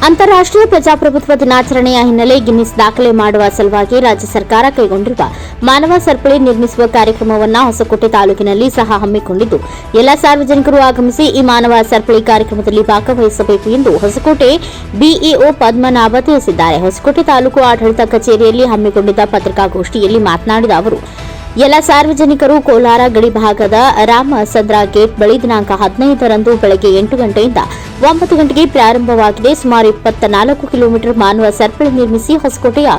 ಅಂತಾರಾಷ್ಟ್ರೀಯ ಪ್ರಜಾಪ್ರಭುತ್ವ ದಿನಾಚರಣೆಯ ಹಿನ್ನೆಲೆ ಗಿನ್ನಿಸ್ ದಾಖಲೆ ಮಾಡುವ ಸಲುವಾಗಿ ರಾಜ್ಯ ಸರ್ಕಾರ ಕೈಗೊಂಡಿರುವ ಮಾನವ ಸರಪಳಿ ನಿರ್ಮಿಸುವ ಕಾರ್ಯಕ್ರಮವನ್ನು ಹೊಸಕೋಟೆ ತಾಲೂಕಿನಲ್ಲಿ ಸಹ ಹಮ್ಮಿಕೊಂಡಿದ್ದು ಎಲ್ಲ ಸಾರ್ವಜನಿಕರು ಆಗಮಿಸಿ ಈ ಮಾನವ ಸರಪಳಿ ಕಾರ್ಯಕ್ರಮದಲ್ಲಿ ಭಾಗವಹಿಸಬೇಕು ಎಂದು ಹೊಸಕೋಟೆ ಬಿಇಒ ಪದ್ಮನಾಭ ತಿಳಿಸಿದ್ದಾರೆ. ಹೊಸಕೋಟೆ ತಾಲೂಕು ಆಡಳಿತ ಕಚೇರಿಯಲ್ಲಿ ಹಮ್ಮಿಕೊಂಡಿದ್ದ ಪತ್ರಿಕಾಗೋಷ್ಠಿಯಲ್ಲಿ ಮಾತನಾಡಿದ ಅವರು, ಎಲ್ಲ ಸಾರ್ವಜನಿಕರು ಕೋಲಾರ ಗಡಿ ಭಾಗದ ರಾಮಸಂದ್ರ ಗೇಟ್ ಬಳಿ ದಿನಾಂಕ 15ರಂದು ಬೆಳಗ್ಗೆ 8 ಗಂಟೆಯಿಂದ 9 ಗಂಟೆಗೆ ಪ್ರಾರಂಭವಾಗಿದೆ. ಸುಮಾರು 24 ಕಿಲೋಮೀಟರ್ ಮಾನವ ಸರಪಳಿ ನಿರ್ಮಿಸಿ ಹೊಸಕೋಟೆಯ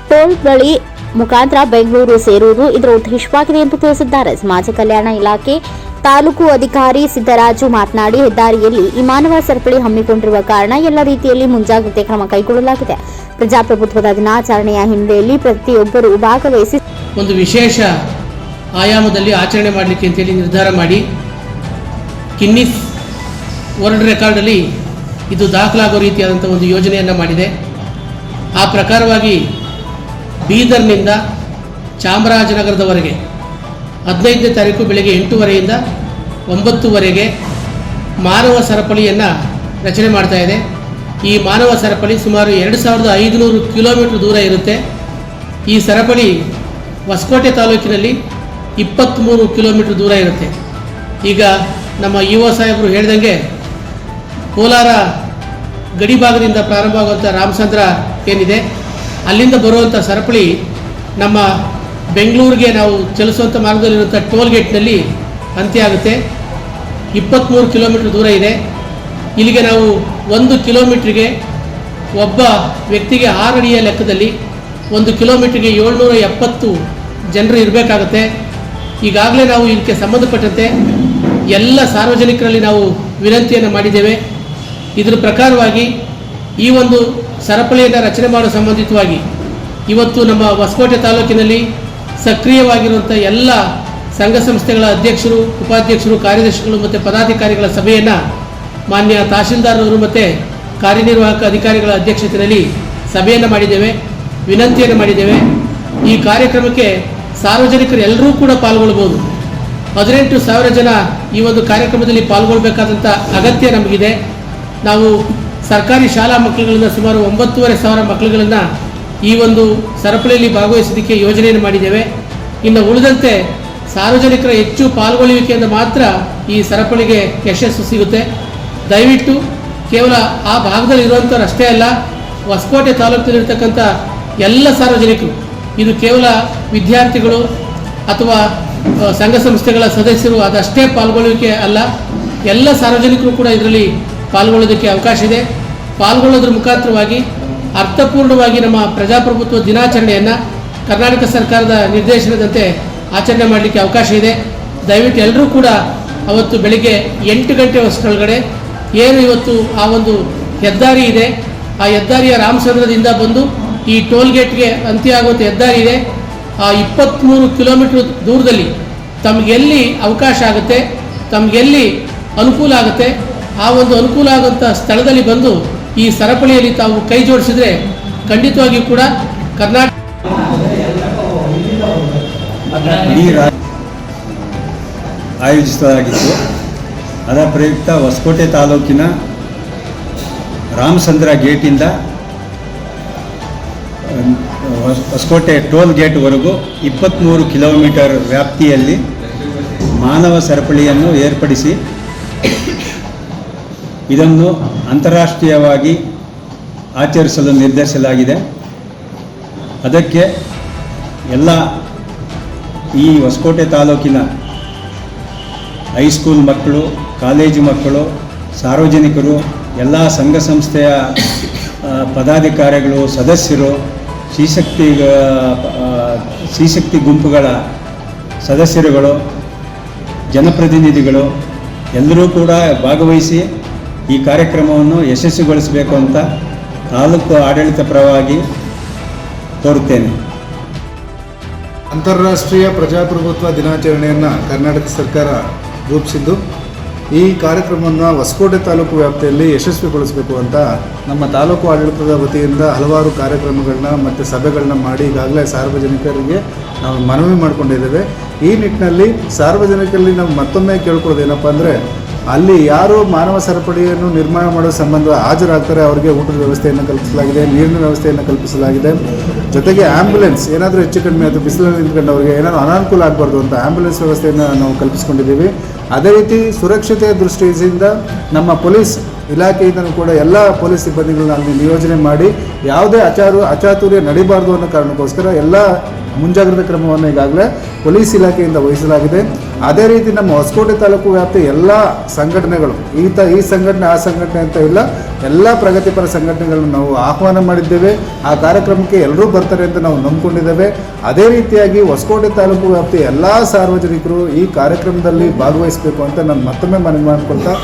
ಟೋಲ್ ಬಳಿ ಮುಖಾಂತರ ಬೆಂಗಳೂರು ಸೇರುವುದು ಇದರ ಉದ್ದೇಶವಾಗಿದೆ ಎಂದು ತಿಳಿಸಿದ್ದಾರೆ. ಸಮಾಜ ಕಲ್ಯಾಣ ಇಲಾಖೆ ತಾಲೂಕು ಅಧಿಕಾರಿ ಸಿದ್ದರಾಜು ಮಾತನಾಡಿ, ಹೆದ್ದಾರಿಯಲ್ಲಿ ಈ ಮಾನವ ಸರಪಳಿ ಹಮ್ಮಿಕೊಂಡಿರುವ ಕಾರಣ ಎಲ್ಲ ರೀತಿಯಲ್ಲಿ ಮುಂಜಾಗ್ರತೆ ಕ್ರಮ ಕೈಗೊಳ್ಳಲಾಗಿದೆ. ಪ್ರಜಾಪ್ರಭುತ್ವದ ದಿನಾಚರಣೆಯ ಹಿನ್ನೆಲೆಯಲ್ಲಿ ಪ್ರತಿಯೊಬ್ಬರು ಭಾಗವಹಿಸಿ ಒಂದು ವಿಶೇಷ ಆಯಾಮದಲ್ಲಿ ಆಚರಣೆ ಮಾಡಲಿಕ್ಕೆ ಅಂತೇಳಿ ನಿರ್ಧಾರ ಮಾಡಿ ಗಿನ್ನಿಸ್ ವರ್ಲ್ಡ್ ರೆಕಾರ್ಡಲ್ಲಿ ಇದು ದಾಖಲಾಗೋ ರೀತಿಯಾದಂಥ ಒಂದು ಯೋಜನೆಯನ್ನು ಮಾಡಿದೆ. ಆ ಪ್ರಕಾರವಾಗಿ ಬೀದರ್ನಿಂದ ಚಾಮರಾಜನಗರದವರೆಗೆ 15ನೇ ತಾರೀಕು ಬೆಳಗ್ಗೆ 8:30ಯಿಂದ 9:00ವರೆಗೆ ಮಾನವ ಸರಪಳಿಯನ್ನು ರಚನೆ ಮಾಡ್ತಾ ಇದೆ. ಈ ಮಾನವ ಸರಪಳಿ ಸುಮಾರು 2500 ಕಿಲೋಮೀಟರ್ ದೂರ ಇರುತ್ತೆ. ಈ ಸರಪಳಿ ಹೊಸಕೋಟೆ ತಾಲೂಕಿನಲ್ಲಿ 23 ಕಿಲೋಮೀಟರ್ ದೂರ ಇರುತ್ತೆ. ಈಗ ನಮ್ಮ ಯುವ ಸಾಹೇಬರು ಹೇಳಿದಂಗೆ ಕೋಲಾರ ಗಡಿ ಭಾಗದಿಂದ ಪ್ರಾರಂಭವಾಗುವಂಥ ರಾಮಚಂದ್ರ ಏನಿದೆ ಅಲ್ಲಿಂದ ಬರುವಂಥ ಸರಪಳಿ ನಮ್ಮ ಬೆಂಗಳೂರಿಗೆ ನಾವು ಚಲಿಸುವಂಥ ಮಾರ್ಗದಲ್ಲಿರುವಂಥ ಟೋಲ್ ಗೇಟ್ನಲ್ಲಿ ಅಂತ್ಯ ಆಗುತ್ತೆ. 23 ಕಿಲೋಮೀಟರ್ ದೂರ ಇದೆ. ಇಲ್ಲಿಗೆ ನಾವು 1 ಕಿಲೋಮೀಟ್ರಿಗೆ ಒಬ್ಬ ವ್ಯಕ್ತಿಗೆ 6 ಅಡಿಯ ಲೆಕ್ಕದಲ್ಲಿ 1 ಕಿಲೋಮೀಟ್ರಿಗೆ 770 ಜನರು ಇರಬೇಕಾಗುತ್ತೆ. ಈಗಾಗಲೇ ನಾವು ಇದಕ್ಕೆ ಸಂಬಂಧಪಟ್ಟಂತೆ ಎಲ್ಲ ಸಾರ್ವಜನಿಕರಲ್ಲಿ ನಾವು ವಿನಂತಿಯನ್ನು ಮಾಡಿದ್ದೇವೆ. ಇದರ ಪ್ರಕಾರವಾಗಿ ಈ ಒಂದು ಸರಪಳಿಯನ್ನು ರಚನೆ ಮಾಡೋ ಸಂಬಂಧಿತವಾಗಿ ಇವತ್ತು ನಮ್ಮ ಹೊಸಕೋಟೆ ತಾಲೂಕಿನಲ್ಲಿ ಸಕ್ರಿಯವಾಗಿರುವಂಥ ಎಲ್ಲ ಸಂಘ ಸಂಸ್ಥೆಗಳ ಅಧ್ಯಕ್ಷರು, ಉಪಾಧ್ಯಕ್ಷರು, ಕಾರ್ಯದರ್ಶಿಗಳು ಮತ್ತು ಪದಾಧಿಕಾರಿಗಳ ಸಭೆಯನ್ನು ಮಾನ್ಯ ತಹಶೀಲ್ದಾರ್ ಅವರು ಮತ್ತು ಕಾರ್ಯನಿರ್ವಾಹಕ ಅಧಿಕಾರಿಗಳ ಅಧ್ಯಕ್ಷತೆಯಲ್ಲಿ ಸಭೆಯನ್ನು ಮಾಡಿದ್ದೇವೆ, ವಿನಂತಿಯನ್ನು ಮಾಡಿದ್ದೇವೆ. ಈ ಕಾರ್ಯಕ್ರಮಕ್ಕೆ ಸಾರ್ವಜನಿಕರು ಎಲ್ಲರೂ ಕೂಡ ಪಾಲ್ಗೊಳ್ಬೋದು. 18,000 ಜನ ಈ ಒಂದು ಕಾರ್ಯಕ್ರಮದಲ್ಲಿ ಪಾಲ್ಗೊಳ್ಬೇಕಾದಂಥ ಅಗತ್ಯ ನಮಗಿದೆ. ನಾವು ಸರ್ಕಾರಿ ಶಾಲಾ ಮಕ್ಕಳುಗಳನ್ನು ಸುಮಾರು 9,500 ಮಕ್ಕಳುಗಳನ್ನು ಈ ಒಂದು ಸರಪಳಿಯಲ್ಲಿ ಭಾಗವಹಿಸೋದಕ್ಕೆ ಯೋಜನೆಯನ್ನು ಮಾಡಿದ್ದೇವೆ. ಇನ್ನು ಉಳಿದಂತೆ ಸಾರ್ವಜನಿಕರ ಹೆಚ್ಚು ಪಾಲ್ಗೊಳ್ಳುವಿಕೆಯಿಂದ ಮಾತ್ರ ಈ ಸರಪಳಿಗೆ ಯಶಸ್ಸು ಸಿಗುತ್ತೆ. ದಯವಿಟ್ಟು ಕೇವಲ ಆ ಭಾಗದಲ್ಲಿ ಇರುವಂಥವ್ರು ಅಷ್ಟೇ ಅಲ್ಲ, ಹೊಸಕೋಟೆ ತಾಲೂಕಿನಲ್ಲಿರ್ತಕ್ಕಂಥ ಎಲ್ಲ ಸಾರ್ವಜನಿಕರು, ಇದು ಕೇವಲ ವಿದ್ಯಾರ್ಥಿಗಳು ಅಥವಾ ಸಂಘ ಸಂಸ್ಥೆಗಳ ಸದಸ್ಯರು ಅದಷ್ಟೇ ಪಾಲ್ಗೊಳ್ಳುವಿಕೆ ಅಲ್ಲ, ಎಲ್ಲ ಸಾರ್ವಜನಿಕರು ಕೂಡ ಇದರಲ್ಲಿ ಪಾಲ್ಗೊಳ್ಳೋದಕ್ಕೆ ಅವಕಾಶ ಇದೆ. ಪಾಲ್ಗೊಳ್ಳೋದ್ರ ಮುಖಾಂತರವಾಗಿ ಅರ್ಥಪೂರ್ಣವಾಗಿ ನಮ್ಮ ಪ್ರಜಾಪ್ರಭುತ್ವ ದಿನಾಚರಣೆಯನ್ನು ಕರ್ನಾಟಕ ಸರ್ಕಾರದ ನಿರ್ದೇಶನದಂತೆ ಆಚರಣೆ ಮಾಡಲಿಕ್ಕೆ ಅವಕಾಶ ಇದೆ. ದಯವಿಟ್ಟು ಎಲ್ಲರೂ ಕೂಡ ಅವತ್ತು ಬೆಳಿಗ್ಗೆ 8 ಗಂಟೆ ವರ್ಷದೊಳಗಡೆ ಏನು ಇವತ್ತು ಆ ಒಂದು ಹೆದ್ದಾರಿ ಇದೆ, ಆ ಹೆದ್ದಾರಿಯ ರಾಮಚಂದ್ರದಿಂದ ಬಂದು ಈ ಟೋಲ್ ಗೇಟ್ಗೆ ಅಂತ್ಯ ಆಗುವಂಥ ಹೆದ್ದಾರಿ ಇದೆ. ಆ 23 ಕಿಲೋಮೀಟರ್ ದೂರದಲ್ಲಿ ತಮಗೆಲ್ಲಿ ಅವಕಾಶ ಆಗುತ್ತೆ, ತಮಗೆಲ್ಲಿ ಅನುಕೂಲ ಆಗುತ್ತೆ, ಆ ಒಂದು ಅನುಕೂಲ ಆಗುವಂಥ ಸ್ಥಳದಲ್ಲಿ ಬಂದು ಈ ಸರಪಳಿಯಲ್ಲಿ ತಾವು ಕೈ ಜೋಡಿಸಿದರೆ ಖಂಡಿತವಾಗಿಯೂ ಕೂಡ ಕರ್ನಾಟಕ ಆಯೋಜಿಸಲಾಗಿತ್ತು. ಅದರ ಪ್ರಯುಕ್ತ ಹೊಸಕೋಟೆ ತಾಲೂಕಿನ ರಾಮಚಂದ್ರ ಗೇಟಿಂದ ಹೊಸಕೋಟೆ ಟೋಲ್ ಗೇಟ್ವರೆಗೂ 23 ಕಿಲೋಮೀಟರ್ ವ್ಯಾಪ್ತಿಯಲ್ಲಿ ಮಾನವ ಸರಪಳಿಯನ್ನು ಏರ್ಪಡಿಸಿ ಇದನ್ನು ಅಂತಾರಾಷ್ಟ್ರೀಯವಾಗಿ ಆಚರಿಸಲು ನಿರ್ಧರಿಸಲಾಗಿದೆ. ಅದಕ್ಕೆ ಎಲ್ಲ ಈ ಹೊಸಕೋಟೆ ತಾಲೂಕಿನ ಹೈಸ್ಕೂಲ್ ಮಕ್ಕಳು, ಕಾಲೇಜು ಮಕ್ಕಳು, ಸಾರ್ವಜನಿಕರು, ಎಲ್ಲ ಸಂಘ ಸಂಸ್ಥೆಯ ಪದಾಧಿಕಾರಿಗಳು, ಸದಸ್ಯರು, ಶ್ರೀಶಕ್ತಿ ಗುಂಪುಗಳ ಸದಸ್ಯರುಗಳು, ಜನಪ್ರತಿನಿಧಿಗಳು ಎಲ್ಲರೂ ಕೂಡ ಭಾಗವಹಿಸಿ ಈ ಕಾರ್ಯಕ್ರಮವನ್ನು ಯಶಸ್ವಿಗೊಳಿಸಬೇಕು ಅಂತ ತಾಲೂಕು ಆಡಳಿತ ಪರವಾಗಿ ಕೋರುತ್ತೇನೆ. ಅಂತಾರಾಷ್ಟ್ರೀಯ ಪ್ರಜಾಪ್ರಭುತ್ವ ದಿನಾಚರಣೆಯನ್ನು ಕರ್ನಾಟಕ ಸರ್ಕಾರ ರೂಪಿಸಿದ್ದು ಈ ಕಾರ್ಯಕ್ರಮವನ್ನು ಹೊಸಕೋಟೆ ತಾಲೂಕು ವ್ಯಾಪ್ತಿಯಲ್ಲಿ ಯಶಸ್ವಿಗೊಳಿಸಬೇಕು ಅಂತ ನಮ್ಮ ತಾಲೂಕು ಆಡಳಿತದ ವತಿಯಿಂದ ಹಲವಾರು ಕಾರ್ಯಕ್ರಮಗಳನ್ನ ಮತ್ತು ಸಭೆಗಳನ್ನ ಮಾಡಿ ಈಗಾಗಲೇ ಸಾರ್ವಜನಿಕರಿಗೆ ನಾವು ಮನವಿ ಮಾಡಿಕೊಂಡಿದ್ದೇವೆ. ಈ ನಿಟ್ಟಿನಲ್ಲಿ ಸಾರ್ವಜನಿಕರಲ್ಲಿ ನಾವು ಮತ್ತೊಮ್ಮೆ ಕೇಳ್ಕೊಳ್ಳೋದು ಏನಪ್ಪ ಅಂದರೆ ಅಲ್ಲಿ ಯಾರು ಮಾನವ ಸರಪಳಿಯನ್ನು ನಿರ್ಮಾಣ ಮಾಡೋ ಸಂಬಂಧ ಹಾಜರಾಗ್ತಾರೆ ಅವರಿಗೆ ಊಟದ ವ್ಯವಸ್ಥೆಯನ್ನು ಕಲ್ಪಿಸಲಾಗಿದೆ, ನೀರಿನ ವ್ಯವಸ್ಥೆಯನ್ನು ಕಲ್ಪಿಸಲಾಗಿದೆ. ಜೊತೆಗೆ ಆ್ಯಂಬುಲೆನ್ಸ್ ಏನಾದರೂ ಹೆಚ್ಚು ಕಡಿಮೆ ಅದು ಬಿಸಿಲಲ್ಲಿ ನಿಂತ್ಕೊಂಡವರಿಗೆ ಏನಾದರೂ ಅನಾನುಕೂಲ ಆಗಬಾರ್ದು ಅಂತ ಆ್ಯಂಬುಲೆನ್ಸ್ ವ್ಯವಸ್ಥೆಯನ್ನು ನಾವು ಕಲ್ಪಿಸ್ಕೊಂಡಿದ್ದೀವಿ. ಅದೇ ರೀತಿ ಸುರಕ್ಷತೆಯ ದೃಷ್ಟಿಯಿಂದ ನಮ್ಮ ಪೊಲೀಸ್ ಇಲಾಖೆಯಿಂದಲೂ ಕೂಡ ಎಲ್ಲ ಪೊಲೀಸ್ ಸಿಬ್ಬಂದಿಗಳನ್ನ ಅಲ್ಲಿ ನಿಯೋಜನೆ ಮಾಡಿ ಯಾವುದೇ ಅಚಾತುರ್ಯ ನಡೀಬಾರ್ದು ಅನ್ನೋ ಕಾರಣಕ್ಕೋಸ್ಕರ ಎಲ್ಲ ಮುಂಜಾಗ್ರತಾ ಕ್ರಮವನ್ನು ಈಗಾಗಲೇ ಪೊಲೀಸ್ ಇಲಾಖೆಯಿಂದ ವಹಿಸಲಾಗಿದೆ. ಅದೇ ರೀತಿ ನಮ್ಮ ಹೊಸಕೋಟೆ ತಾಲೂಕು ವ್ಯಾಪ್ತಿ ಎಲ್ಲ ಸಂಘಟನೆಗಳು ಈ ಸಂಘಟನೆ ಆ ಸಂಘಟನೆ ಅಂತ ಇಲ್ಲ, ಎಲ್ಲ ಪ್ರಗತಿಪರ ಸಂಘಟನೆಗಳನ್ನು ನಾವು ಆಹ್ವಾನ ಮಾಡಿದ್ದೇವೆ. ಆ ಕಾರ್ಯಕ್ರಮಕ್ಕೆ ಎಲ್ಲರೂ ಬರ್ತಾರೆ ಅಂತ ನಾವು ನಂಬಿಕೊಂಡಿದ್ದೇವೆ. ಅದೇ ರೀತಿಯಾಗಿ ಹೊಸಕೋಟೆ ತಾಲೂಕು ವ್ಯಾಪ್ತಿ ಎಲ್ಲ ಸಾರ್ವಜನಿಕರು ಈ ಕಾರ್ಯಕ್ರಮದಲ್ಲಿ ಭಾಗವಹಿಸಬೇಕು ಅಂತ ನಾನು ಮತ್ತೊಮ್ಮೆ ಮನವಿ ಮಾಡಿಕೊಳ್ತಾ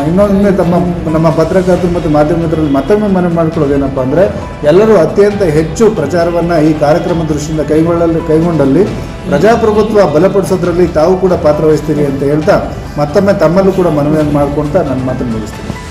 ಇನ್ನೊಮ್ಮೆ ನಮ್ಮ ಪತ್ರಕರ್ತರು ಮತ್ತು ಮಾಧ್ಯಮದಲ್ಲಿ ಮತ್ತೊಮ್ಮೆ ಮನವಿ ಮಾಡಿಕೊಳ್ಳೋದೇನಪ್ಪ ಅಂದರೆ ಎಲ್ಲರೂ ಅತ್ಯಂತ ಹೆಚ್ಚು ಪ್ರಚಾರವನ್ನು ಈ ಕಾರ್ಯಕ್ರಮ ದೃಷ್ಟಿಯಿಂದ ಕೈಗೊಂಡಲ್ಲಿ ಪ್ರಜಾಪ್ರಭುತ್ವ ಬಲಪಡಿಸೋದ್ರಲ್ಲಿ ತಾವು ಕೂಡ ಪಾತ್ರ ವಹಿಸ್ತೀರಿ ಅಂತ ಹೇಳ್ತಾ ಮತ್ತೊಮ್ಮೆ ತಮ್ಮಲ್ಲೂ ಕೂಡ ಮನವಿಯನ್ನು ಮಾಡಿಕೊಳ್ತಾ ನನ್ನ ಮಾತನ್ನು ಮುಗಿಸ್ತೀನಿ.